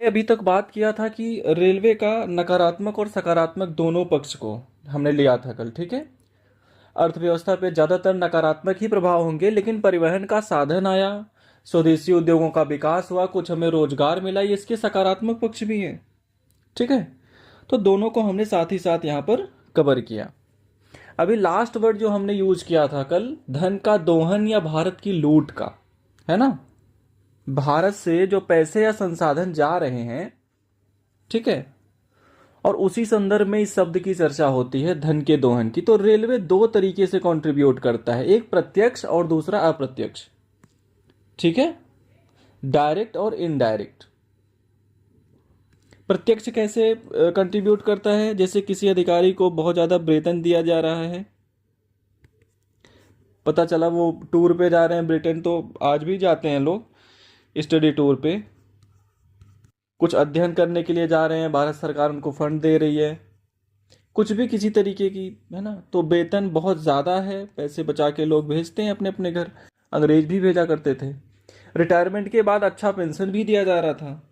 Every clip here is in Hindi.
अभी तक बात किया था कि रेलवे का नकारात्मक और सकारात्मक दोनों पक्ष को हमने लिया था कल, ठीक है। अर्थव्यवस्था पे ज़्यादातर नकारात्मक ही प्रभाव होंगे, लेकिन परिवहन का साधन आया, स्वदेशी उद्योगों का विकास हुआ, कुछ हमें रोजगार मिला, ये इसके सकारात्मक पक्ष भी हैं, ठीक है। तो दोनों को हमने साथ ही साथ यहाँ पर कवर किया। अभी लास्ट वर्ड जो हमने यूज किया था कल, धन का दोहन या भारत की लूट का, है ना। भारत से जो पैसे या संसाधन जा रहे हैं, ठीक है, और उसी संदर्भ में इस शब्द की चर्चा होती है, धन के दोहन की। तो रेलवे दो तरीके से कंट्रीब्यूट करता है, एक प्रत्यक्ष और दूसरा अप्रत्यक्ष, ठीक है, डायरेक्ट और इनडायरेक्ट। प्रत्यक्ष कैसे कंट्रीब्यूट करता है? जैसे किसी अधिकारी को बहुत ज़्यादा वेतन दिया जा रहा है, पता चला वो टूर पे जा रहे हैं ब्रिटेन, तो आज भी जाते हैं लोग स्टडी टूर पे, कुछ अध्ययन करने के लिए जा रहे हैं, भारत सरकार उनको फंड दे रही है, कुछ भी किसी तरीके की, है ना। तो वेतन बहुत ज़्यादा है, पैसे बचा के लोग भेजते हैं अपने अपने घर, अंग्रेज भी भेजा करते थे। रिटायरमेंट के बाद अच्छा पेंशन भी दिया जा रहा था।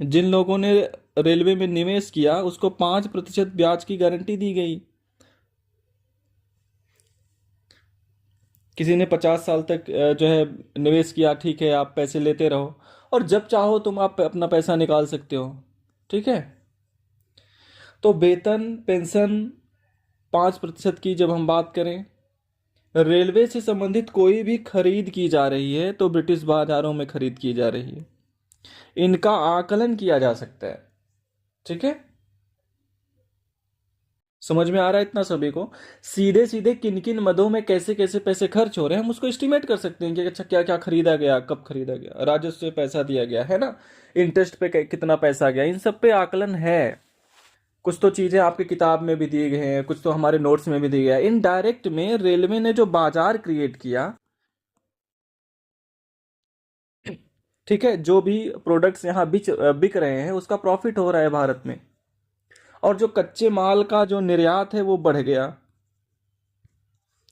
जिन लोगों ने रेलवे में निवेश किया उसको 5% ब्याज की गारंटी दी गई। किसी ने 50 साल तक जो है निवेश किया, ठीक है, आप पैसे लेते रहो और जब चाहो तुम आप अपना पैसा निकाल सकते हो, ठीक है। तो वेतन, पेंशन, 5% की जब हम बात करें, रेलवे से संबंधित कोई भी खरीद की जा रही है तो ब्रिटिश बाजारों में खरीद की जा रही है, इनका आकलन किया जा सकता है, ठीक है। समझ में आ रहा है इतना सभी को? सीधे सीधे किन किन मदों में कैसे कैसे पैसे खर्च हो रहे हैं हम उसको एस्टिमेट कर सकते हैं कि अच्छा क्या क्या खरीदा गया, कब खरीदा गया, राजस्व से पैसा दिया गया, है ना, इंटरेस्ट पे कितना पैसा गया, इन सब पे आकलन है। कुछ तो चीजें आपकी किताब में भी दिए गए हैं, कुछ तो हमारे नोट्स में भी दिए गए हैं। इनडायरेक्ट में रेलवे ने जो बाजार क्रिएट किया, ठीक है, जो भी प्रोडक्ट्स यहाँ बिक रहे हैं उसका प्रॉफिट हो रहा है भारत में, और जो कच्चे माल का जो निर्यात है वो बढ़ गया,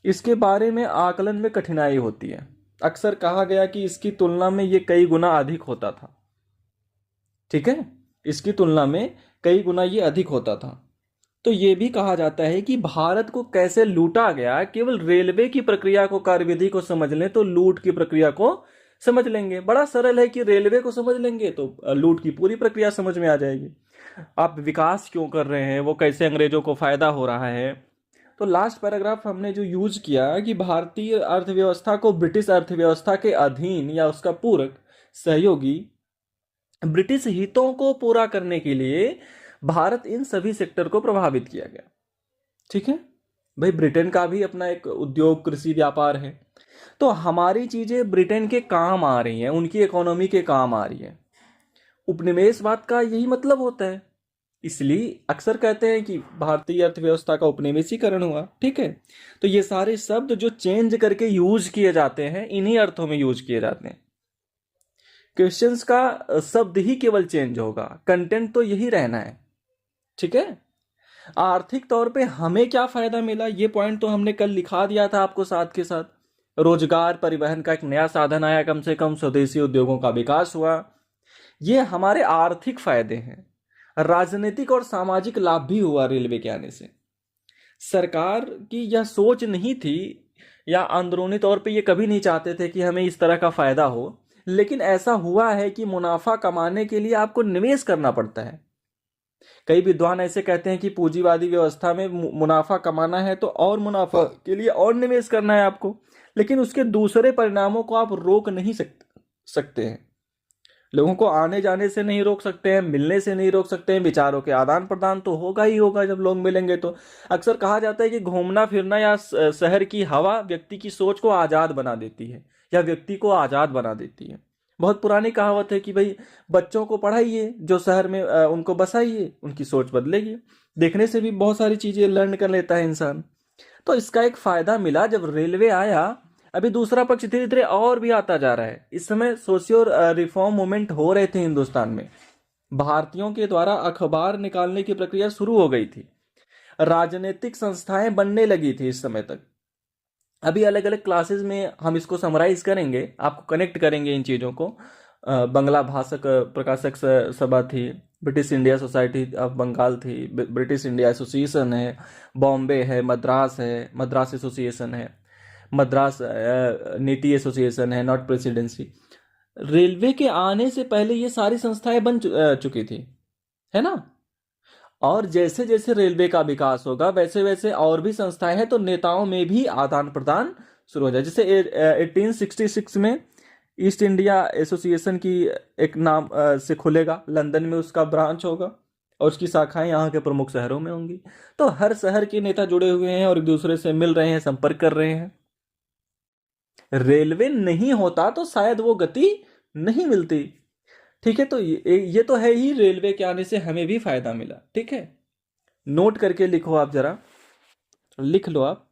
इसके बारे में आकलन में कठिनाई होती है। अक्सर कहा गया कि इसकी तुलना में ये कई गुना अधिक होता था, ठीक है, इसकी तुलना में कई गुना ये अधिक होता था। तो ये भी कहा जाता है कि भारत को कैसे लूटा गया, केवल रेलवे की प्रक्रिया को, कार्यविधि को समझ लें तो लूट की प्रक्रिया को समझ लेंगे। बड़ा सरल है कि रेलवे को समझ लेंगे तो लूट की पूरी प्रक्रिया समझ में आ जाएगी। आप विकास क्यों कर रहे हैं, वो कैसे अंग्रेजों को फायदा हो रहा है। तो लास्ट पैराग्राफ हमने जो यूज किया कि भारतीय अर्थव्यवस्था को ब्रिटिश अर्थव्यवस्था के अधीन या उसका पूरक सहयोगी, ब्रिटिश हितों को पूरा करने के लिए भारत इन सभी सेक्टर को प्रभावित किया गया, ठीक है। भाई ब्रिटेन का भी अपना एक उद्योग, कृषि, व्यापार है, तो हमारी चीजें ब्रिटेन के काम आ रही हैं, उनकी इकोनॉमी के काम आ रही है। उपनिवेशवाद का यही मतलब होता है, इसलिए अक्सर कहते हैं कि भारतीय अर्थव्यवस्था का उपनिवेशीकरण हुआ, ठीक है। तो ये सारे शब्द जो चेंज करके यूज किए जाते हैं, इन्हीं अर्थों में यूज किए जाते हैं। क्वेश्चंस का शब्द ही केवल चेंज होगा, कंटेंट तो यही रहना है, ठीक है। आर्थिक तौर पे हमें क्या फायदा मिला, ये पॉइंट तो हमने कल लिखा दिया था आपको साथ के साथ। रोजगार, परिवहन का एक नया साधन आया, कम से कम स्वदेशी उद्योगों का विकास हुआ, ये हमारे आर्थिक फायदे हैं। राजनीतिक और सामाजिक लाभ भी हुआ रेलवे के आने से। सरकार की यह सोच नहीं थी, या अंदरूनी तौर पे ये कभी नहीं चाहते थे कि हमें इस तरह का फायदा हो, लेकिन ऐसा हुआ है कि मुनाफा कमाने के लिए आपको निवेश करना पड़ता है। कई विद्वान ऐसे कहते हैं कि पूंजीवादी व्यवस्था में मुनाफा कमाना है तो और मुनाफा के लिए और निवेश करना है आपको, लेकिन उसके दूसरे परिणामों को आप रोक नहीं सकते हैं। लोगों को आने जाने से नहीं रोक सकते हैं, मिलने से नहीं रोक सकते हैं, विचारों के आदान प्रदान तो होगा ही होगा जब लोग मिलेंगे। तो अक्सर कहा जाता है कि घूमना फिरना या शहर की हवा व्यक्ति की सोच को आज़ाद बना देती है, या व्यक्ति को आज़ाद बना देती है। बहुत पुरानी कहावत है कि भाई बच्चों को पढ़ाइए, जो शहर में उनको बसाइए, उनकी सोच बदलेगी। देखने से भी बहुत सारी चीज़ें लर्न कर लेता है इंसान। तो इसका एक फायदा मिला जब रेलवे आया। अभी दूसरा पक्ष धीरे धीरे और भी आता जा रहा है। इस समय सोशियो रिफॉर्म मूवमेंट हो रहे थे हिंदुस्तान में। भारतीयों के द्वारा अखबार निकालने की प्रक्रिया शुरू हो गई थी, राजनीतिक संस्थाएं बनने लगी थी इस समय तक। अभी अलग अलग क्लासेस में हम इसको समराइज करेंगे, आपको कनेक्ट करेंगे इन चीज़ों को। बंगला भाषक प्रकाशक सभा थी, British India society of Bengal थी, ब्रिटिश इंडिया एसोसिएशन है, बॉम्बे है, मद्रास है, मद्रास एसोसिएशन है, मद्रास नीति एसोसिएशन है, नॉट प्रेसिडेंसी। रेलवे के आने से पहले ये सारी संस्थाएं बन चुकी थी, है ना। और जैसे जैसे रेलवे का विकास होगा वैसे वैसे और भी संस्थाएं हैं, तो नेताओं में भी आदान प्रदान शुरू हो जाए। जैसे 1866 में ईस्ट इंडिया एसोसिएशन की एक नाम से खुलेगा, लंदन में उसका ब्रांच होगा और उसकी शाखाएं यहाँ के प्रमुख शहरों में होंगी। तो हर शहर के नेता जुड़े हुए हैं और एक दूसरे से मिल रहे हैं, संपर्क कर रहे हैं। रेलवे नहीं होता तो शायद वो गति नहीं मिलती। ठीक है, तो ये तो है ही, रेलवे के आने से हमें भी फायदा मिला। ठीक है, नोट करके लिखो आप, जरा लिख लो आप।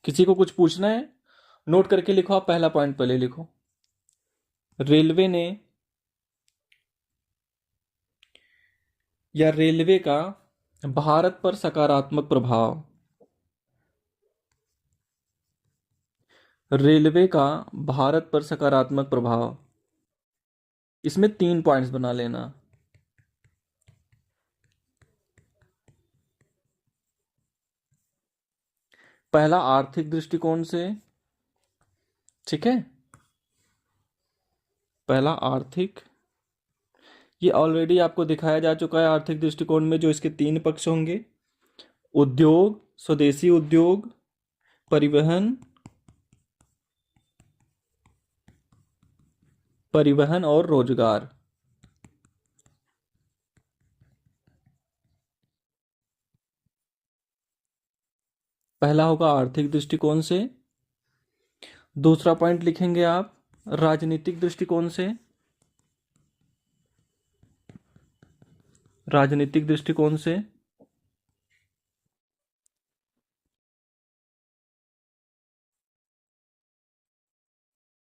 किसी को कुछ पूछना है, नोट करके लिखो आप। पहला पॉइंट पहले लिखो, रेलवे ने या रेलवे का भारत पर सकारात्मक प्रभाव। रेलवे का भारत पर सकारात्मक प्रभाव, इसमें 3 पॉइंट्स बना लेना। पहला आर्थिक दृष्टिकोण से, ठीक है, पहला आर्थिक, ये ऑलरेडी आपको दिखाया जा चुका है। आर्थिक दृष्टिकोण में जो इसके 3 पक्ष होंगे, उद्योग, स्वदेशी उद्योग, परिवहन, परिवहन और रोजगार। पहला होगा आर्थिक दृष्टिकोण से। दूसरा पॉइंट लिखेंगे आप राजनीतिक दृष्टिकोण से। राजनीतिक दृष्टिकोण से,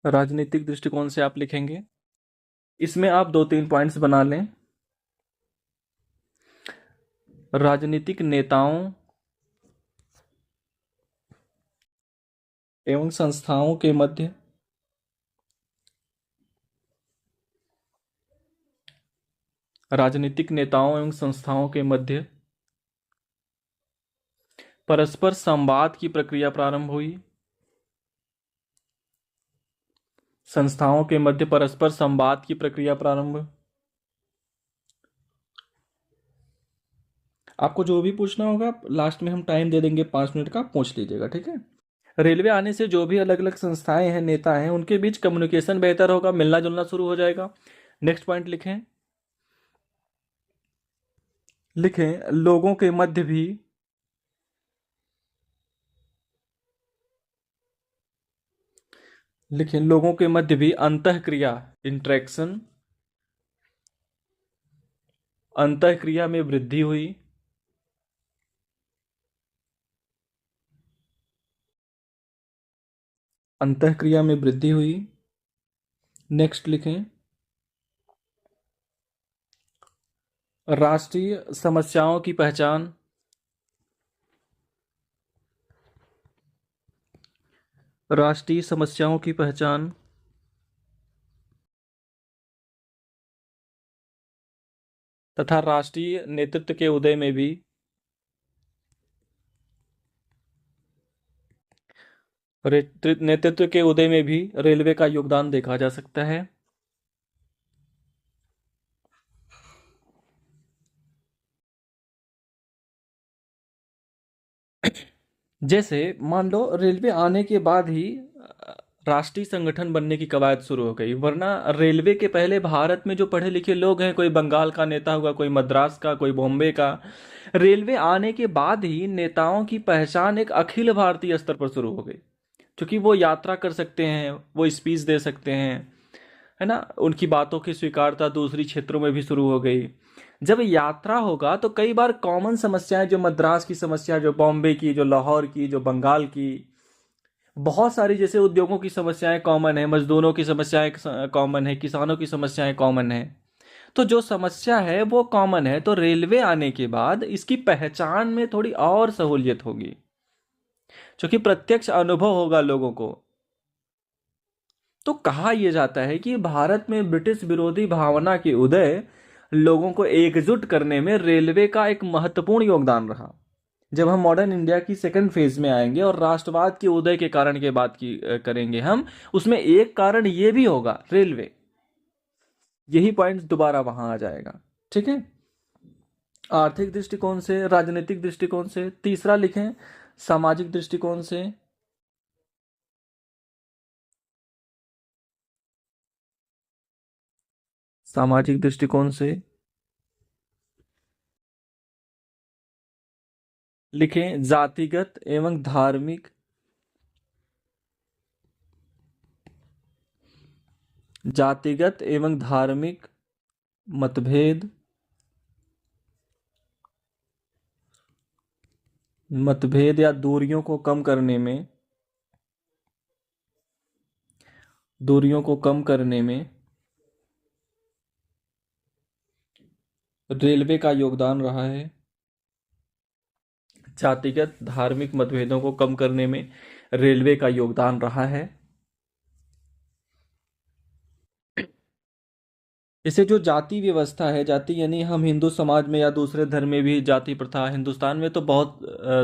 राजनीतिक दृष्टिकोण से आप लिखेंगे। इसमें आप 2-3 पॉइंट्स बना लें। राजनीतिक नेताओं एवं संस्थाओं के मध्य राजनीतिक नेताओं एवं संस्थाओं के मध्य परस्पर संवाद की प्रक्रिया प्रारंभ हुई। संस्थाओं के मध्य परस्पर संवाद की प्रक्रिया प्रारंभ। आपको जो भी पूछना होगा लास्ट में हम टाइम दे देंगे 5 मिनट का, पूछ लीजिएगा। ठीक है, रेलवे आने से जो भी अलग अलग संस्थाएं हैं, नेता हैं, उनके बीच कम्युनिकेशन बेहतर होगा, मिलना जुलना शुरू हो जाएगा। नेक्स्ट पॉइंट लिखें, लिखें लोगों के मध्य भी लिखें लोगों के मध्य भी अंतःक्रिया, इंटरेक्शन, अंतःक्रिया में वृद्धि हुई। अंतःक्रिया में वृद्धि हुई। नेक्स्ट लिखें राष्ट्रीय समस्याओं की पहचान। राष्ट्रीय समस्याओं की पहचान तथा राष्ट्रीय नेतृत्व के उदय में भी नेतृत्व के उदय में भी रेलवे का योगदान देखा जा सकता है। जैसे मान लो रेलवे आने के बाद ही राष्ट्रीय संगठन बनने की कवायद शुरू हो गई, वरना रेलवे के पहले भारत में जो पढ़े लिखे लोग हैं, कोई बंगाल का नेता होगा, कोई मद्रास का, कोई बॉम्बे का। रेलवे आने के बाद ही नेताओं की पहचान एक अखिल भारतीय स्तर पर शुरू हो गई, क्योंकि वो यात्रा कर सकते हैं, वो स्पीच दे सकते हैं, है ना। उनकी बातों की स्वीकारता दूसरी क्षेत्रों में भी शुरू हो गई। जब यात्रा होगा तो कई बार कॉमन समस्याएं, जो मद्रास की समस्या, जो बॉम्बे की, जो लाहौर की, जो बंगाल की, बहुत सारी, जैसे उद्योगों की समस्याएं कॉमन है, मजदूरों की समस्याएं कॉमन है, किसानों की समस्याएं कॉमन है। तो जो समस्या है वो कॉमन है, तो रेलवे आने के बाद इसकी पहचान में थोड़ी और सहूलियत होगी। क्योंकि प्रत्यक्ष अनुभव होगा लोगों को। तो कहा यह जाता है कि भारत में ब्रिटिश विरोधी भावना के उदय, लोगों को एकजुट करने में रेलवे का एक महत्वपूर्ण योगदान रहा। जब हम मॉडर्न इंडिया की सेकंड फेज में आएंगे और राष्ट्रवाद के उदय के कारण की बात करेंगे हम, उसमें एक कारण ये भी होगा रेलवे। यही पॉइंट दोबारा वहां आ जाएगा। ठीक है, आर्थिक दृष्टिकोण से, राजनीतिक दृष्टिकोण से। तीसरा लिखें, सामाजिक दृष्टिकोण से। सामाजिक दृष्टिकोण से लिखें, जातिगत एवं धार्मिक मतभेद या दूरियों को कम करने में रेलवे का योगदान रहा है। जातिगत धार्मिक मतभेदों को कम करने में रेलवे का योगदान रहा है। इसे जो जाति व्यवस्था है, जाति यानी हम हिंदू समाज में या दूसरे धर्म में भी जाति प्रथा, हिंदुस्तान में तो बहुत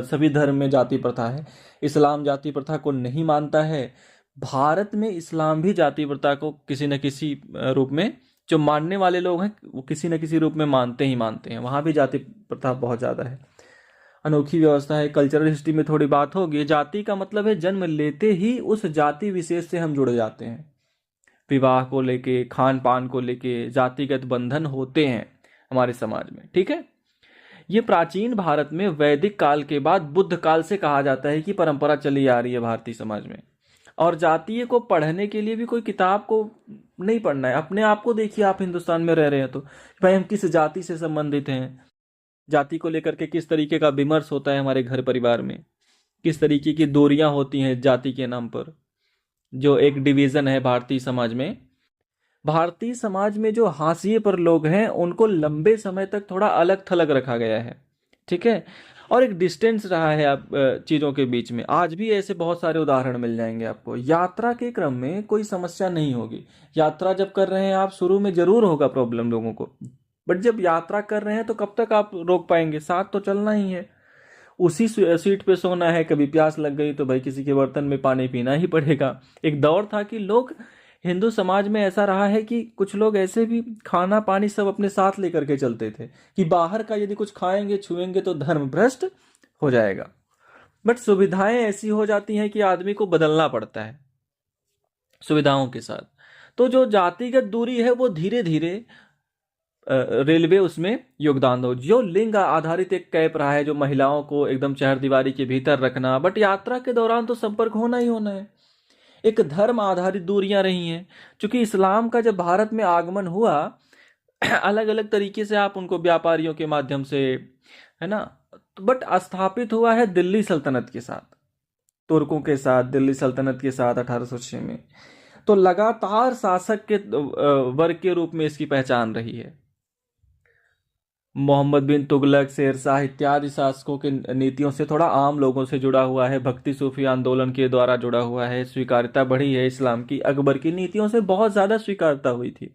सभी धर्म में जाति प्रथा है। इस्लाम जाति प्रथा को नहीं मानता है। भारत में इस्लाम भी जाति प्रथा को किसी न किसी रूप में, जो मानने वाले लोग हैं वो किसी न किसी रूप में मानते हैं। वहां भी जाति प्रथा बहुत ज्यादा है। अनोखी व्यवस्था है। कल्चरल हिस्ट्री में थोड़ी बात होगी। जाति का मतलब है जन्म लेते ही उस जाति विशेष से हम जुड़ जाते हैं। विवाह को लेके, खान पान को लेके जातिगत बंधन होते हैं हमारे समाज में। ठीक है, ये प्राचीन भारत में वैदिक काल के बाद बुद्ध काल से कहा जाता है कि परंपरा चली आ रही है भारतीय समाज में। और जातीय को पढ़ने के लिए भी कोई किताब को नहीं पढ़ना है। अपने आप को देखिए, आप हिंदुस्तान में रह रहे हैं तो भाई हम किस जाति से संबंधित हैं, जाति को लेकर के किस तरीके का विमर्श होता है हमारे घर परिवार में, किस तरीके की दूरियां होती हैं जाति के नाम पर, जो एक डिवीजन है भारतीय समाज में। भारतीय समाज में जो हाशिए पर लोग हैं उनको लंबे समय तक थोड़ा अलग थलग रखा गया है। ठीक है, और एक डिस्टेंस रहा है आप चीज़ों के बीच में। आज भी ऐसे बहुत सारे उदाहरण मिल जाएंगे आपको। यात्रा के क्रम में कोई समस्या नहीं होगी। यात्रा जब कर रहे हैं आप, शुरू में जरूर होगा प्रॉब्लम लोगों को, बट जब यात्रा कर रहे हैं तो कब तक आप रोक पाएंगे? साथ तो चलना ही है, उसी सीट पे सोना है। कभी प्यास लग गई तो भाई किसी के बर्तन में पानी पीना ही पड़ेगा। एक दौर था कि लोग, हिंदू समाज में ऐसा रहा है कि कुछ लोग ऐसे भी खाना पानी सब अपने साथ लेकर के चलते थे कि बाहर का यदि कुछ खाएंगे छुएंगे तो धर्म भ्रष्ट हो जाएगा। बट सुविधाएं ऐसी हो जाती हैं कि आदमी को बदलना पड़ता है सुविधाओं के साथ। तो जो जातिगत दूरी है वो धीरे धीरे रेलवे उसमें योगदान दो। जो लिंग आधारित एक कैप रहा है, जो महिलाओं को एकदम चहारदीवारी के भीतर रखना, बट यात्रा के दौरान तो संपर्क होना ही होना है। एक धर्म आधारित दूरियां रही हैं, क्योंकि इस्लाम का जब भारत में आगमन हुआ अलग अलग तरीके से आप उनको व्यापारियों के माध्यम से, है ना, बट स्थापित हुआ है दिल्ली सल्तनत के साथ, तुर्कों के साथ, दिल्ली सल्तनत के साथ 1806 में। तो लगातार शासक के वर्ग के रूप में इसकी पहचान रही है। मोहम्मद बिन तुगलक, शेरशाह इत्यादि शासकों के नीतियों से थोड़ा आम लोगों से जुड़ा हुआ है। भक्ति सूफी आंदोलन के द्वारा जुड़ा हुआ है। स्वीकार्यता बढ़ी है इस्लाम की। अकबर की नीतियों से बहुत ज़्यादा स्वीकार्यता हुई थी।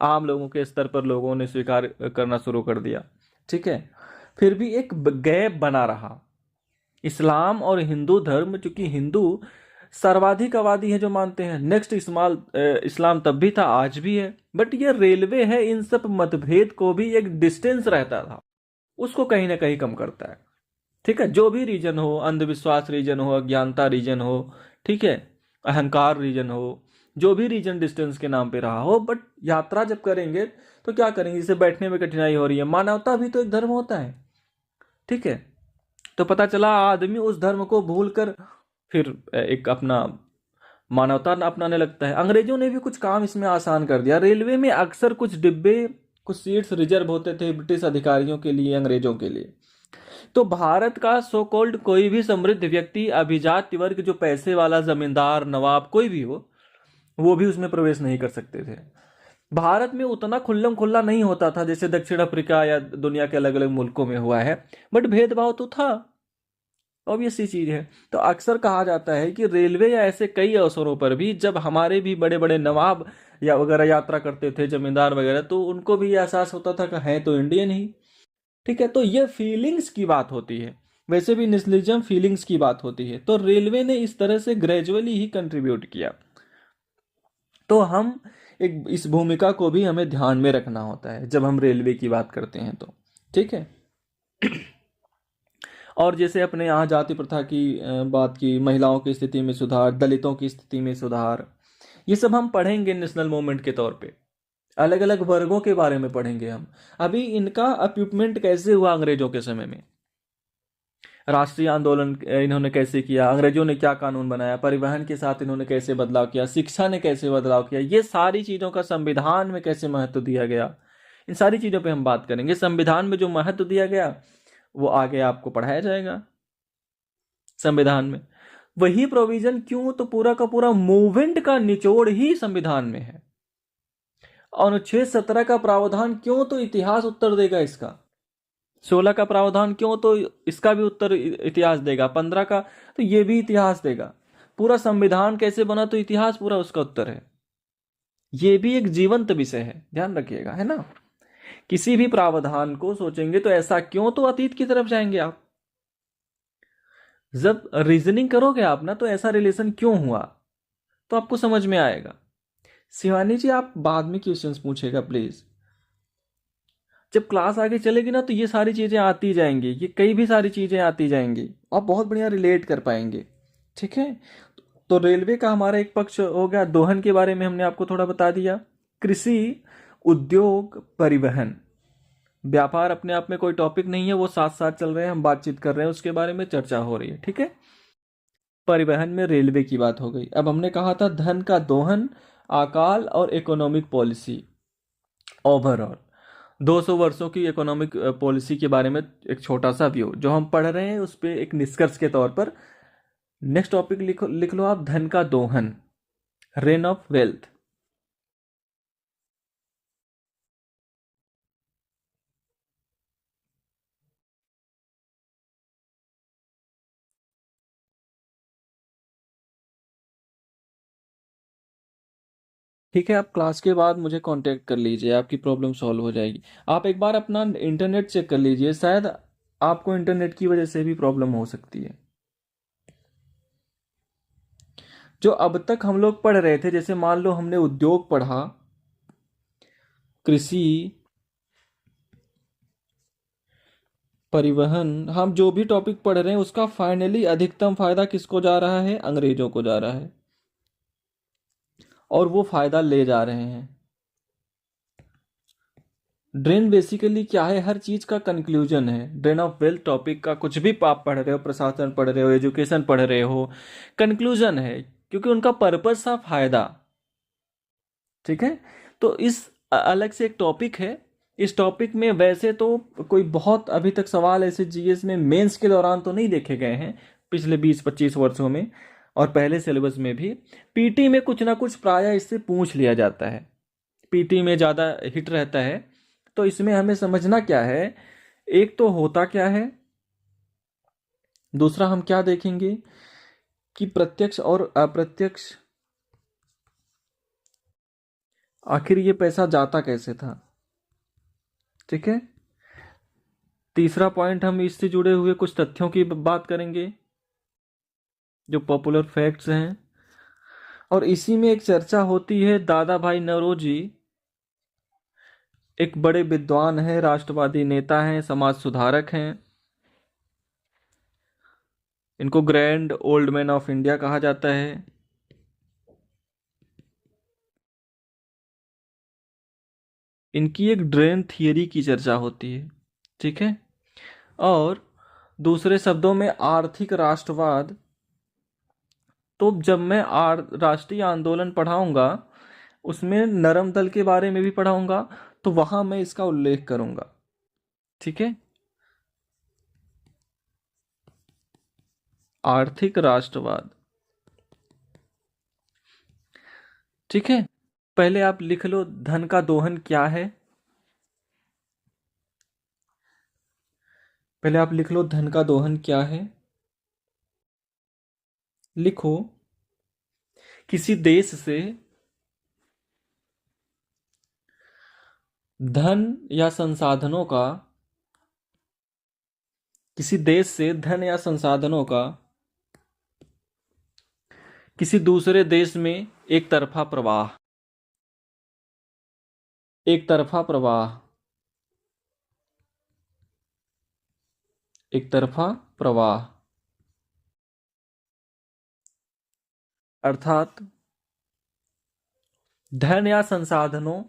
आम लोगों के स्तर पर लोगों ने स्वीकार करना शुरू कर दिया। ठीक है, फिर भी एक गैप बना रहा। इस्लाम और हिंदू धर्म, चूंकि हिंदू सर्वाधिक आबादी है जो मानते हैं, नेक्स्ट इस्लाम तब भी था, आज भी है, बट ये रेलवे है इन सब मतभेद को भी एक डिस्टेंस रहता था, उसको कहीं ना कहीं कम करता है। ठीक है, जो भी रीजन हो, अंधविश्वास रीजन हो, अज्ञानता रीजन हो, ठीक है, अहंकार रीजन हो, जो भी रीजन डिस्टेंस के नाम पे रहा हो, बट यात्रा जब करेंगे तो क्या करेंगे? इसे बैठने में कठिनाई हो रही है, मानवता भी तो एक धर्म होता है। ठीक है, तो पता चला आदमी उस धर्म को भूलकर फिर एक अपना मानवता अपनाने लगता है। अंग्रेजों ने भी कुछ काम इसमें आसान कर दिया। रेलवे में अक्सर कुछ डिब्बे, कुछ सीट्स रिजर्व होते थे ब्रिटिश अधिकारियों के लिए, अंग्रेजों के लिए। तो भारत का सो कॉल्ड कोई भी समृद्ध व्यक्ति, अभिजात वर्ग, जो पैसे वाला, जमींदार, नवाब, कोई भी हो, वो भी उसमें प्रवेश नहीं कर सकते थे। भारत में उतना खुल्लम खुल्ला नहीं होता था जैसे दक्षिण अफ्रीका या दुनिया के अलग अलग मुल्कों में हुआ है, बट भेदभाव तो था। ऑब्वियस सी चीज है। तो अक्सर कहा जाता है कि रेलवे या ऐसे कई अवसरों पर भी जब हमारे भी बड़े बड़े नवाब या वगैरह यात्रा करते थे, जमींदार वगैरह, तो उनको भी ये एहसास होता था कि है तो इंडियन ही। ठीक है, तो ये फीलिंग्स की बात होती है, वैसे भी नेशनलिज्म फीलिंग्स की बात होती है। तो रेलवे ने इस तरह से ग्रेजुअली ही कंट्रीब्यूट किया। तो हम एक इस भूमिका को भी हमें ध्यान में रखना होता है जब हम रेलवे की बात करते हैं तो। ठीक है। और जैसे अपने यहाँ जाति प्रथा की बात की, महिलाओं की स्थिति में सुधार, दलितों की स्थिति में सुधार, ये सब हम पढ़ेंगे नेशनल मूवमेंट के तौर पे। अलग अलग वर्गों के बारे में पढ़ेंगे हम। अभी इनका अपयूपमेंट कैसे हुआ अंग्रेजों के समय में, राष्ट्रीय आंदोलन इन्होंने कैसे किया, अंग्रेजों ने क्या कानून बनाया, परिवहन के साथ इन्होंने कैसे बदलाव किया, शिक्षा ने कैसे बदलाव किया, ये सारी चीज़ों का संविधान में कैसे महत्व दिया गया, इन सारी चीज़ों पे हम बात करेंगे। संविधान में जो महत्व दिया गया वो आगे आपको पढ़ाया जाएगा संविधान में। वही प्रोविजन क्यों, तो पूरा का पूरा मूवमेंट का निचोड़ ही संविधान में है। अनुच्छेद 17 का प्रावधान क्यों, तो इतिहास उत्तर देगा इसका। 16 का प्रावधान क्यों, तो इसका भी उत्तर इतिहास देगा। 15 का तो ये भी इतिहास देगा। पूरा संविधान कैसे बना, तो इतिहास पूरा उसका उत्तर है। ये भी एक जीवंत विषय है, ध्यान रखिएगा, है ना। किसी भी प्रावधान को सोचेंगे तो ऐसा क्यों, तो अतीत की तरफ जाएंगे आप। जब रीजनिंग करोगे आप ना, तो ऐसा रिलेशन क्यों हुआ तो आपको समझ में आएगा। शिवानी जी आप बाद में क्वेश्चंस पूछेगा प्लीज। जब क्लास आगे चलेगी ना, तो ये सारी चीजें आती जाएंगी, ये कई भी सारी चीजें आती जाएंगी, आप बहुत बढ़िया रिलेट कर पाएंगे। ठीक है। तो रेलवे का हमारा एक पक्ष हो गया, दोहन के बारे में हमने आपको थोड़ा बता दिया। कृषि, उद्योग, परिवहन, व्यापार अपने आप में कोई टॉपिक नहीं है, वो साथ साथ चल रहे हैं, हम बातचीत कर रहे हैं, उसके बारे में चर्चा हो रही है। ठीक है। परिवहन में रेलवे की बात हो गई। अब हमने कहा था धन का दोहन, अकाल और इकोनॉमिक पॉलिसी ओवरऑल। 200 वर्षों की इकोनॉमिक पॉलिसी के बारे में एक छोटा सा व्यू जो हम पढ़ रहे हैं, उस पर एक निष्कर्ष के तौर पर नेक्स्ट टॉपिक लिख लो आप, धन का दोहन, रेन ऑफ वेल्थ। ठीक है, आप क्लास के बाद मुझे कांटेक्ट कर लीजिए, आपकी प्रॉब्लम सॉल्व हो जाएगी। आप एक बार अपना इंटरनेट चेक कर लीजिए, शायद आपको इंटरनेट की वजह से भी प्रॉब्लम हो सकती है। जो अब तक हम लोग पढ़ रहे थे, जैसे मान लो हमने उद्योग पढ़ा, कृषि, परिवहन, हम जो भी टॉपिक पढ़ रहे हैं उसका फाइनली अधिकतम फायदा किसको जा रहा है, अंग्रेजों को जा रहा है, और वो फायदा ले जा रहे हैं। ड्रेन बेसिकली क्या है, हर चीज का कंक्लूजन है। ड्रेन ऑफ वेल्थ टॉपिक का कुछ भी आप पढ़ रहे हो, प्रशासन पढ़ रहे हो, एजुकेशन पढ़ रहे हो, कंक्लूजन है, क्योंकि उनका पर्पस था फायदा। ठीक है। तो इस अलग से एक टॉपिक है। इस टॉपिक में वैसे तो कोई बहुत अभी तक सवाल ऐसे जीएस में मेंस के दौरान तो नहीं देखे गए हैं पिछले 20-25 वर्षों में, और पहले सिलेबस में भी। पीटी में कुछ ना कुछ प्रायः इससे पूछ लिया जाता है, पीटी में ज़्यादा हिट रहता है। तो इसमें हमें समझना क्या है, एक तो होता क्या है, दूसरा हम क्या देखेंगे कि प्रत्यक्ष और अप्रत्यक्ष, आखिर ये पैसा जाता कैसे था। ठीक है। तीसरा पॉइंट, हम इससे जुड़े हुए कुछ तथ्यों की बात करेंगे जो पॉपुलर फैक्ट्स हैं। और इसी में एक चर्चा होती है, दादा भाई नौरोजी एक बड़े विद्वान हैं, राष्ट्रवादी नेता हैं, समाज सुधारक हैं। इनको grand old man of India कहा जाता है। इनकी एक ड्रेन थियरी की चर्चा होती है। ठीक है। और दूसरे शब्दों में आर्थिक राष्ट्रवाद, तो जब मैं राष्ट्रीय आंदोलन पढ़ाऊंगा उसमें नरम दल के बारे में भी पढ़ाऊंगा, तो वहां मैं इसका उल्लेख करूंगा। ठीक है। आर्थिक राष्ट्रवाद। ठीक है। पहले आप लिख लो धन का दोहन क्या है। पहले आप लिख लो धन का दोहन क्या है। लिखो, किसी देश से धन या संसाधनों का, किसी देश से धन या संसाधनों का किसी दूसरे देश में एक तरफा प्रवाह, एक तरफा प्रवाह, एक तरफा प्रवाह, अर्थात धन या संसाधनों,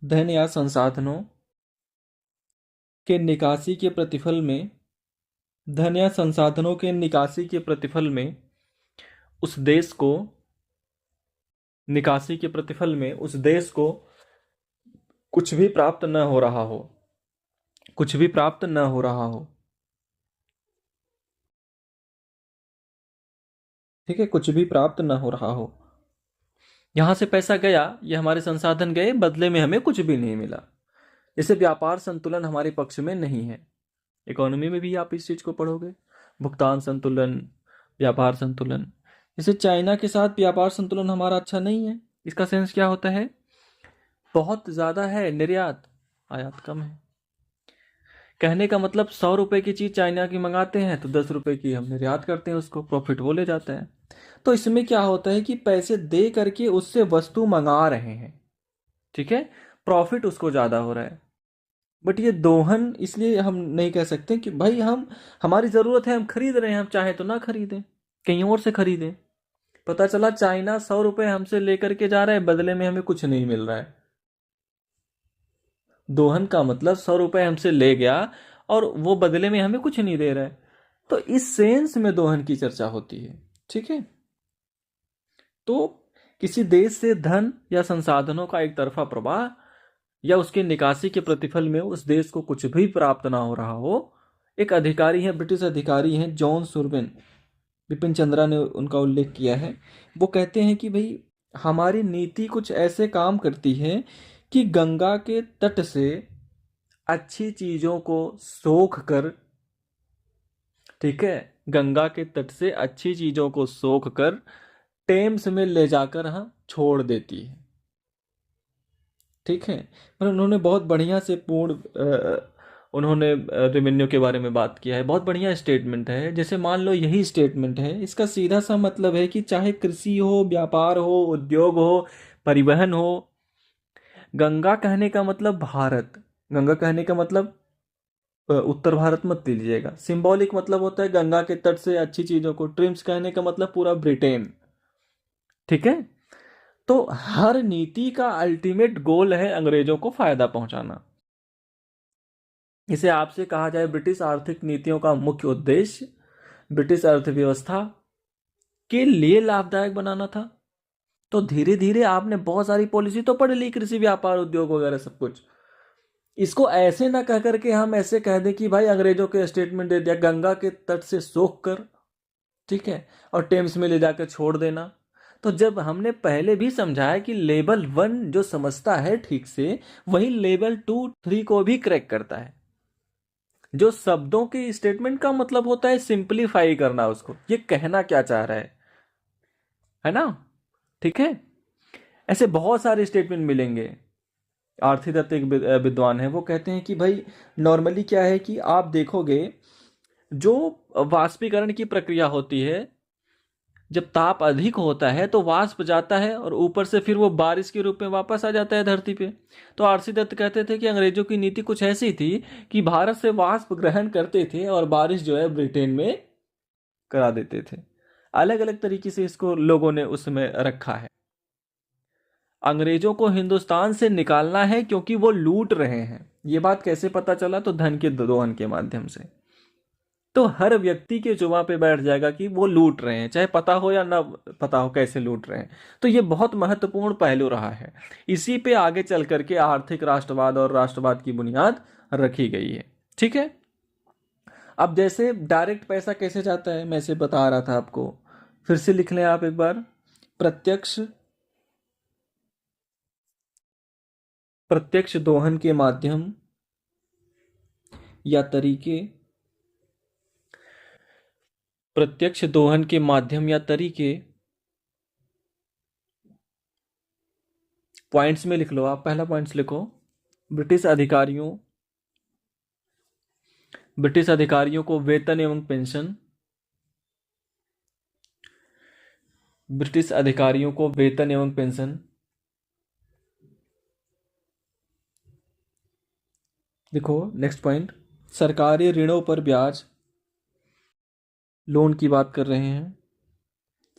धन या संसाधनों के निकासी के प्रतिफल में, धन या संसाधनों के निकासी के प्रतिफल में उस देश को, निकासी के प्रतिफल में उस देश को कुछ भी प्राप्त न हो रहा हो, कुछ भी प्राप्त न हो रहा हो। ठीक है, कुछ भी प्राप्त न हो रहा हो। यहां से पैसा गया, ये हमारे संसाधन गए, बदले में हमें कुछ भी नहीं मिला। जैसे व्यापार संतुलन हमारे पक्ष में नहीं है। इकोनॉमी में भी आप इस चीज को पढ़ोगे, भुगतान संतुलन, व्यापार संतुलन। जैसे चाइना के साथ व्यापार संतुलन हमारा अच्छा नहीं है। इसका सेंस क्या होता है? बहुत ज्यादा है निर्यात, आयात कम है। कहने का मतलब 100 रुपए की चीज चाइना की मंगाते हैं तो 10 रुपए की हम निर्यात करते हैं, उसको प्रॉफिट वो ले जाते हैं। तो इसमें क्या होता है कि पैसे दे करके उससे वस्तु मंगा रहे हैं, ठीक है, प्रॉफिट उसको ज्यादा हो रहा है। बट ये दोहन इसलिए हम नहीं कह सकते कि भाई हम, हमारी जरूरत है, हम खरीद रहे हैं, हम चाहे तो ना खरीदें, कहीं और से खरीदें। पता चला चाइना 100 रुपए हमसे लेकर के जा रहा है, बदले में हमें कुछ नहीं मिल रहा है। दोहन का मतलब 100 रुपए हमसे ले गया और वो बदले में हमें कुछ नहीं दे रहा है। तो इस सेंस में दोहन की चर्चा होती है, ठीक है। तो किसी देश से धन या संसाधनों का एक तरफा प्रवाह या उसके निकासी के प्रतिफल में उस देश को कुछ भी प्राप्त ना हो रहा हो। एक अधिकारी हैं, ब्रिटिश अधिकारी हैं जॉन सुरविन, बिपिन चंद्रा ने उनका उल्लेख किया है। वो कहते हैं कि भाई हमारी नीति कुछ ऐसे काम करती है कि गंगा के तट से अच्छी चीजों को सोख कर, ठीक है, गंगा के तट से अच्छी चीजों को सोख कर टेम्स में ले जाकर हम छोड़ देती है, ठीक है। मतलब उन्होंने बहुत बढ़िया से पूर्ण उन्होंने रेवेन्यू के बारे में बात किया है। बहुत बढ़िया स्टेटमेंट है। जैसे मान लो यही स्टेटमेंट है, इसका सीधा सा मतलब है कि चाहे कृषि हो, व्यापार हो, उद्योग हो, परिवहन हो, गंगा कहने का मतलब भारत, गंगा कहने का मतलब उत्तर भारत मत लीजिएगा। सिंबॉलिक मतलब होता है गंगा के तट से अच्छी चीजों को, ट्रिम्स कहने का मतलब पूरा ब्रिटेन, ठीक है। तो हर नीति का अल्टीमेट गोल है अंग्रेजों को फायदा पहुंचाना। इसे आपसे कहा जाए ब्रिटिश आर्थिक नीतियों का मुख्य उद्देश्य ब्रिटिश अर्थव्यवस्था के लिए लाभदायक बनाना था। तो धीरे धीरे आपने बहुत सारी पॉलिसी तो पढ़ ली, कृषि, व्यापार, उद्योग वगैरह सब कुछ। इसको ऐसे ना कह करके हम ऐसे कह दें कि भाई अंग्रेजों के स्टेटमेंट दे दिया, गंगा के तट से सोख कर, ठीक है, और टेम्स में ले जाकर छोड़ देना। तो जब हमने पहले भी समझाया कि लेवल 1 जो समझता है ठीक से, वही लेवल 2 3 को भी क्रैक करता है। जो शब्दों के स्टेटमेंट का मतलब होता है सिंपलीफाई करना, उसको ये कहना क्या चाह रहा है ना, ठीक है। ऐसे बहुत सारे स्टेटमेंट मिलेंगे। आरती दत्त एक विद्वान है, वो कहते हैं कि भाई नॉर्मली क्या है कि आप देखोगे जो वाष्पीकरण की प्रक्रिया होती है, जब ताप अधिक होता है तो वाष्प जाता है और ऊपर से फिर वो बारिश के रूप में वापस आ जाता है धरती पे। तो आरसी दत्त कहते थे कि अंग्रेजों की नीति कुछ ऐसी थी कि भारत से वाष्प ग्रहण करते थे और बारिश जो है ब्रिटेन में करा देते थे। अलग अलग तरीके से इसको लोगों ने उसमें रखा है। अंग्रेजों को हिंदुस्तान से निकालना है क्योंकि वो लूट रहे हैं। ये बात कैसे पता चला? तो धन के दोहन के माध्यम से। तो हर व्यक्ति के जुबान पे बैठ जाएगा कि वो लूट रहे हैं, चाहे पता हो या ना पता हो कैसे लूट रहे हैं। तो ये बहुत महत्वपूर्ण पहलू रहा है। इसी पे आगे चल करके आर्थिक राष्ट्रवाद और राष्ट्रवाद की बुनियाद रखी गई है, ठीक है। अब जैसे डायरेक्ट पैसा कैसे जाता है, मैं इसे बता रहा था आपको, फिर से लिख लें आप एक बार। प्रत्यक्ष प्रत्यक्ष दोहन के माध्यम या तरीके प्रत्यक्ष दोहन के माध्यम या तरीके, पॉइंट्स में लिख लो आप। पहला पॉइंट्स लिखो, ब्रिटिश अधिकारियों ब्रिटिश अधिकारियों को वेतन एवं पेंशन, ब्रिटिश अधिकारियों को वेतन एवं पेंशन। देखो नेक्स्ट पॉइंट, सरकारी ऋणों पर ब्याज, लोन की बात कर रहे हैं,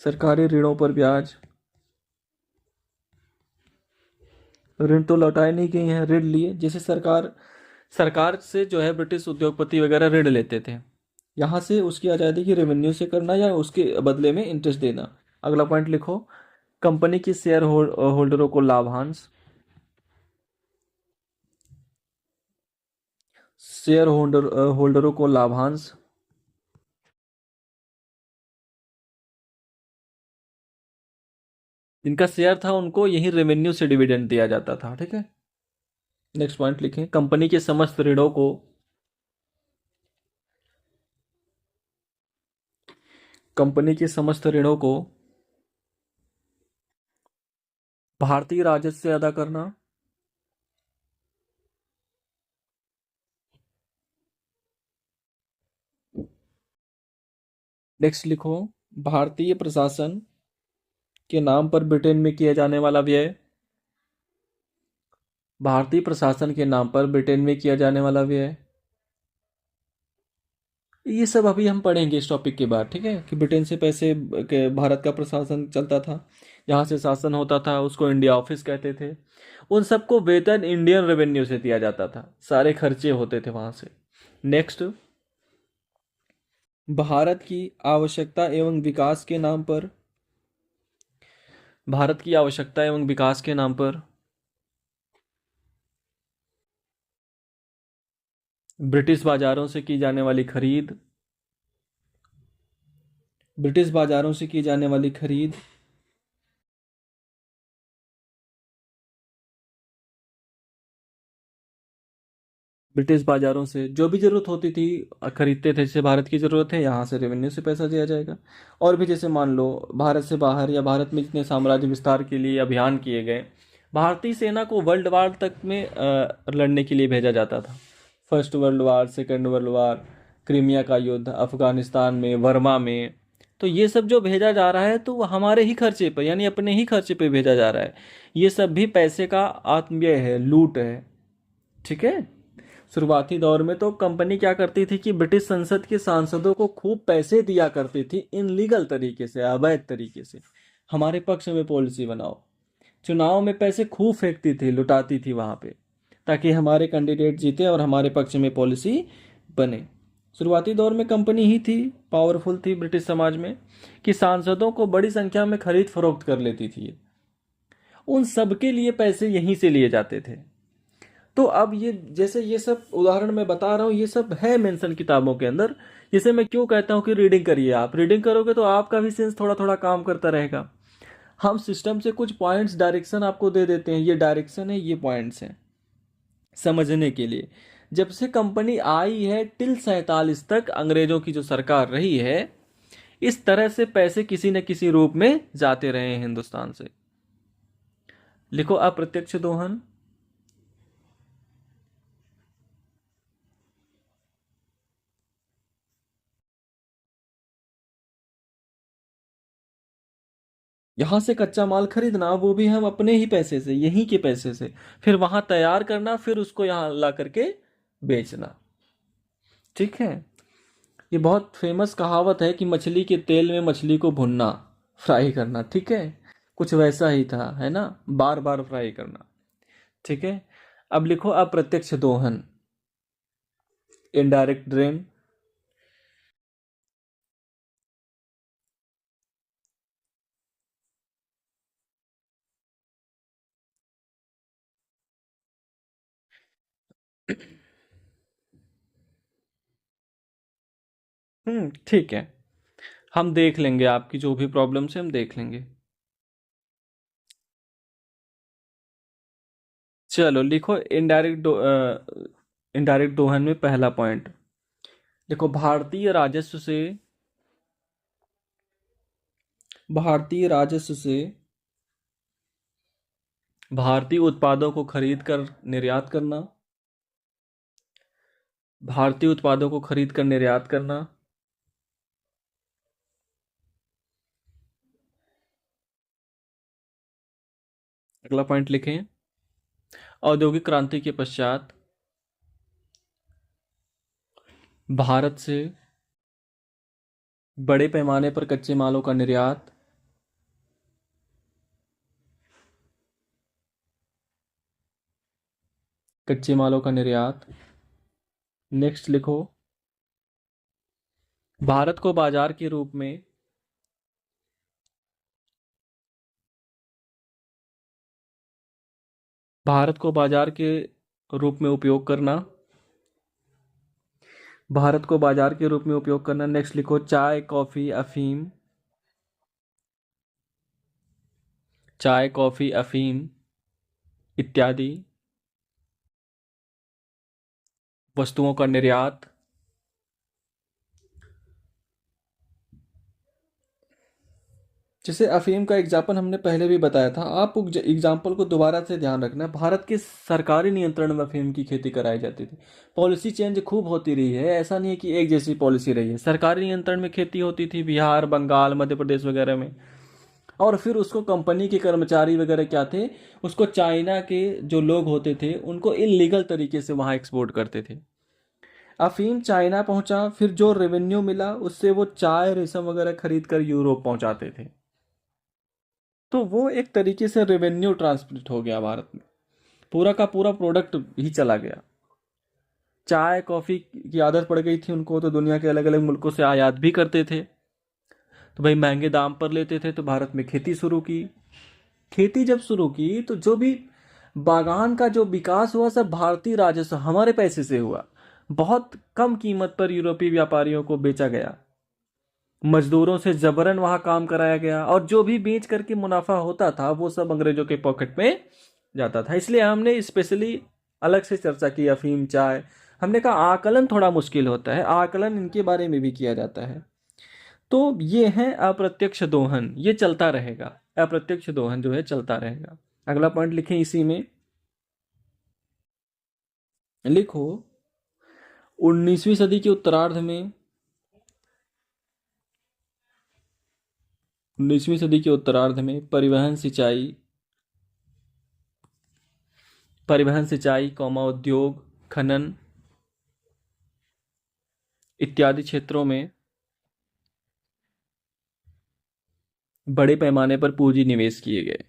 सरकारी ऋणों पर ब्याज। ऋण तो लौटाए नहीं गए हैं, ऋण लिए, जैसे सरकार सरकार से जो है ब्रिटिश उद्योगपति वगैरह ऋण लेते थे, यहाँ से उसकी आज़ादी की रेवेन्यू से करना या उसके बदले में इंटरेस्ट देना। अगला पॉइंट लिखो, कंपनी की शेयर होल्डरों को लाभांश, शेयर होल्डरों को लाभांश। जिनका शेयर था उनको यही रेवेन्यू से डिविडेंड दिया जाता था, ठीक है। नेक्स्ट पॉइंट लिखें, कंपनी के समस्त ऋणों को, कंपनी के समस्त ऋणों को भारतीय राजस्व से अदा करना, नेक्स्ट लिखो, भारतीय प्रशासन के नाम पर ब्रिटेन में किया जाने वाला व्यय, भारतीय प्रशासन के नाम पर ब्रिटेन में किया जाने वाला व्यय। ये सब अभी हम पढ़ेंगे इस टॉपिक के बाद, ठीक है, कि ब्रिटेन से पैसे के भारत का प्रशासन चलता था, जहाँ से शासन होता था उसको इंडिया ऑफिस कहते थे। उन सबको वेतन इंडियन रेवेन्यू से दिया जाता था, सारे खर्चे होते थे वहाँ से। नेक्स्ट, भारत की आवश्यकता एवं विकास के नाम पर, भारत की आवश्यकता एवं विकास के नाम पर ब्रिटिश बाजारों से की जाने वाली खरीद, ब्रिटिश बाजारों से की जाने वाली खरीद। ब्रिटिश बाजारों से जो भी जरूरत होती थी खरीदते थे, जैसे भारत की जरूरत है यहाँ से रेवेन्यू से पैसा दिया जाएगा। और भी जैसे मान लो भारत से बाहर या भारत में जितने साम्राज्य विस्तार के लिए अभियान किए गए, भारतीय सेना को वर्ल्ड वार तक में लड़ने के लिए भेजा जाता था। First world war, second world war, Crimea का युद्ध, अफगानिस्तान में, वर्मा में। तो ये सब जो भेजा जा रहा है तो वो हमारे ही खर्चे पर, यानी अपने ही खर्चे पे भेजा जा रहा है। ये सब भी पैसे का आत्मव्यय है, लूट है, ठीक है। शुरुआती दौर में तो कंपनी क्या करती थी कि ब्रिटिश संसद के सांसदों को खूब पैसे दिया करती थी, इनलीगल तरीके से, अवैध तरीके से, हमारे पक्ष में पॉलिसी बनाओ। चुनाव में पैसे खूब फेंकती थी, लुटाती थी वहां पे, ताकि हमारे कैंडिडेट जीते और हमारे पक्ष में पॉलिसी बने। शुरुआती दौर में कंपनी ही थी, पावरफुल थी ब्रिटिश समाज में, कि सांसदों को बड़ी संख्या में खरीद फरोख्त कर लेती थी। उन सबके लिए पैसे यहीं से लिए जाते थे। तो अब ये जैसे ये सब उदाहरण मैं बता रहा हूँ, ये सब है मेंशन किताबों के अंदर। जैसे मैं क्यों कहता हूँ कि रीडिंग करिए, आप रीडिंग करोगे तो आपका भी सेंस थोड़ा थोड़ा काम करता रहेगा। हम सिस्टम से कुछ पॉइंट्स, डायरेक्शन आपको दे देते हैं, ये डायरेक्शन है, ये पॉइंट्स हैं समझने के लिए। जब से कंपनी आई है टिल 47 तक अंग्रेजों की जो सरकार रही है, इस तरह से पैसे किसी न किसी रूप में जाते रहे हैं हिंदुस्तान से। लिखो अप्रत्यक्ष दोहन, यहां से कच्चा माल खरीदना, वो भी हम अपने ही पैसे से, यहीं के पैसे से, फिर वहां तैयार करना, फिर उसको यहां ला करके बेचना, ठीक है। ये बहुत फेमस कहावत है कि मछली के तेल में मछली को भुनना, फ्राई करना, ठीक है। कुछ वैसा ही था, है ना, बार बार फ्राई करना, ठीक है। अब लिखो अप्रत्यक्ष दोहन, इनडायरेक्ट ड्रेन। ठीक है, हम देख लेंगे, आपकी जो भी प्रॉब्लम है हम देख लेंगे। चलो लिखो इनडायरेक्ट दोहन में पहला पॉइंट, देखो भारतीय राजस्व से भारतीय राजस्व से भारतीय उत्पादों को खरीद कर निर्यात करना, भारतीय उत्पादों को खरीद कर निर्यात करना, अगला पॉइंट लिखें। औद्योगिक क्रांति के पश्चात भारत से बड़े पैमाने पर कच्चे मालों का निर्यात, कच्चे मालों का निर्यात। नेक्स्ट लिखो, भारत को बाजार के रूप में भारत को बाजार के रूप में उपयोग करना, भारत को बाजार के रूप में उपयोग करना। नेक्स्ट लिखो, चाय कॉफी अफीम, चाय कॉफी अफीम इत्यादि वस्तुओं का निर्यात। जैसे अफीम का एग्जाम्पल हमने पहले भी बताया था, आप एग्जाम्पल को दोबारा से ध्यान रखना। भारत के सरकारी नियंत्रण में अफीम की खेती कराई जाती थी। पॉलिसी चेंज खूब होती रही है, ऐसा नहीं है कि एक जैसी पॉलिसी रही है। सरकारी नियंत्रण में खेती होती थी बिहार, बंगाल, मध्य प्रदेश वगैरह में, और फिर उसको कंपनी के कर्मचारी वगैरह क्या थे, उसको चाइना के जो लोग होते थे उनको इलीगल तरीके से वहाँ एक्सपोर्ट करते थे। अफीम चाइना पहुंचा, फिर जो रेवेन्यू मिला उससे वो चाय, रेशम वगैरह खरीद कर यूरोप पहुंचाते थे। तो वो एक तरीके से रेवेन्यू ट्रांसमिट हो गया भारत में, पूरा का पूरा प्रोडक्ट ही चला गया। चाय कॉफ़ी की आदत पड़ गई थी उनको, तो दुनिया के अलग अलग मुल्कों से आयात भी करते थे, तो भाई महंगे दाम पर लेते थे। तो भारत में खेती शुरू की। खेती जब शुरू की तो जो भी बागान का जो विकास हुआ सब भारतीय राजस्व, हमारे पैसे से हुआ। बहुत कम कीमत पर यूरोपीय व्यापारियों को बेचा गया, मजदूरों से जबरन वहां काम कराया गया, और जो भी बेच करके मुनाफा होता था वो सब अंग्रेजों के पॉकेट में जाता था। इसलिए हमने स्पेशली अलग से चर्चा की अफीम, चाय। हमने कहा आकलन थोड़ा मुश्किल होता है, आकलन इनके बारे में भी किया जाता है। तो ये है अप्रत्यक्ष दोहन, ये चलता रहेगा। अप्रत्यक्ष दोहन जो है चलता रहेगा। अगला पॉइंट लिखें इसी में, लिखो 19वीं सदी के उत्तरार्ध में 19वीं सदी के उत्तरार्ध में परिवहन सिंचाई उद्योग, खनन इत्यादि क्षेत्रों में बड़े पैमाने पर पूंजी निवेश किए गए।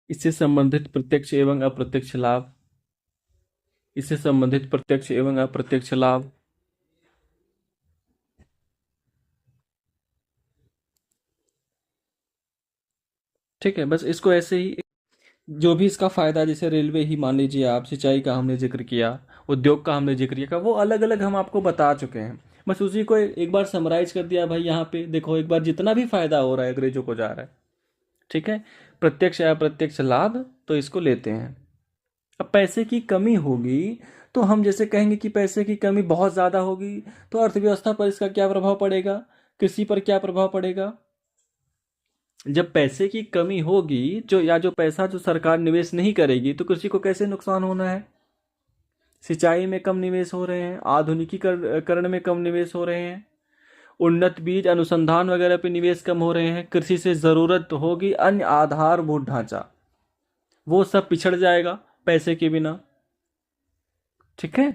इससे संबंधित प्रत्यक्ष एवं अप्रत्यक्ष लाभ, इससे संबंधित प्रत्यक्ष एवं अप्रत्यक्ष लाभ। ठीक है, बस इसको ऐसे ही, जो भी इसका फायदा, जैसे रेलवे ही मान लीजिए आप, सिंचाई का हमने जिक्र किया, उद्योग का हमने जिक्र किया, वो अलग अलग हम आपको बता चुके हैं। बस उसी को एक बार समराइज कर दिया भाई। यहाँ पे देखो एक बार, जितना भी फायदा हो रहा है अंग्रेजों को जा रहा है, ठीक है, प्रत्यक्ष अप्रत्यक्ष लाभ, तो इसको लेते हैं। अब पैसे की कमी होगी तो हम जैसे कहेंगे कि पैसे की कमी बहुत ज़्यादा होगी, तो अर्थव्यवस्था पर इसका क्या प्रभाव पड़ेगा, कृषि पर क्या प्रभाव पड़ेगा। जब पैसे की कमी होगी, जो पैसा जो सरकार निवेश नहीं करेगी, तो कृषि को कैसे नुकसान होना है। सिंचाई में कम निवेश हो रहे हैं, आधुनिकीकरण में कम निवेश हो रहे हैं, उन्नत बीज अनुसंधान वगैरह पे निवेश कम हो रहे हैं। कृषि से ज़रूरत होगी अन्य आधारभूत ढांचा, वो सब पिछड़ जाएगा पैसे के बिना। ठीक है।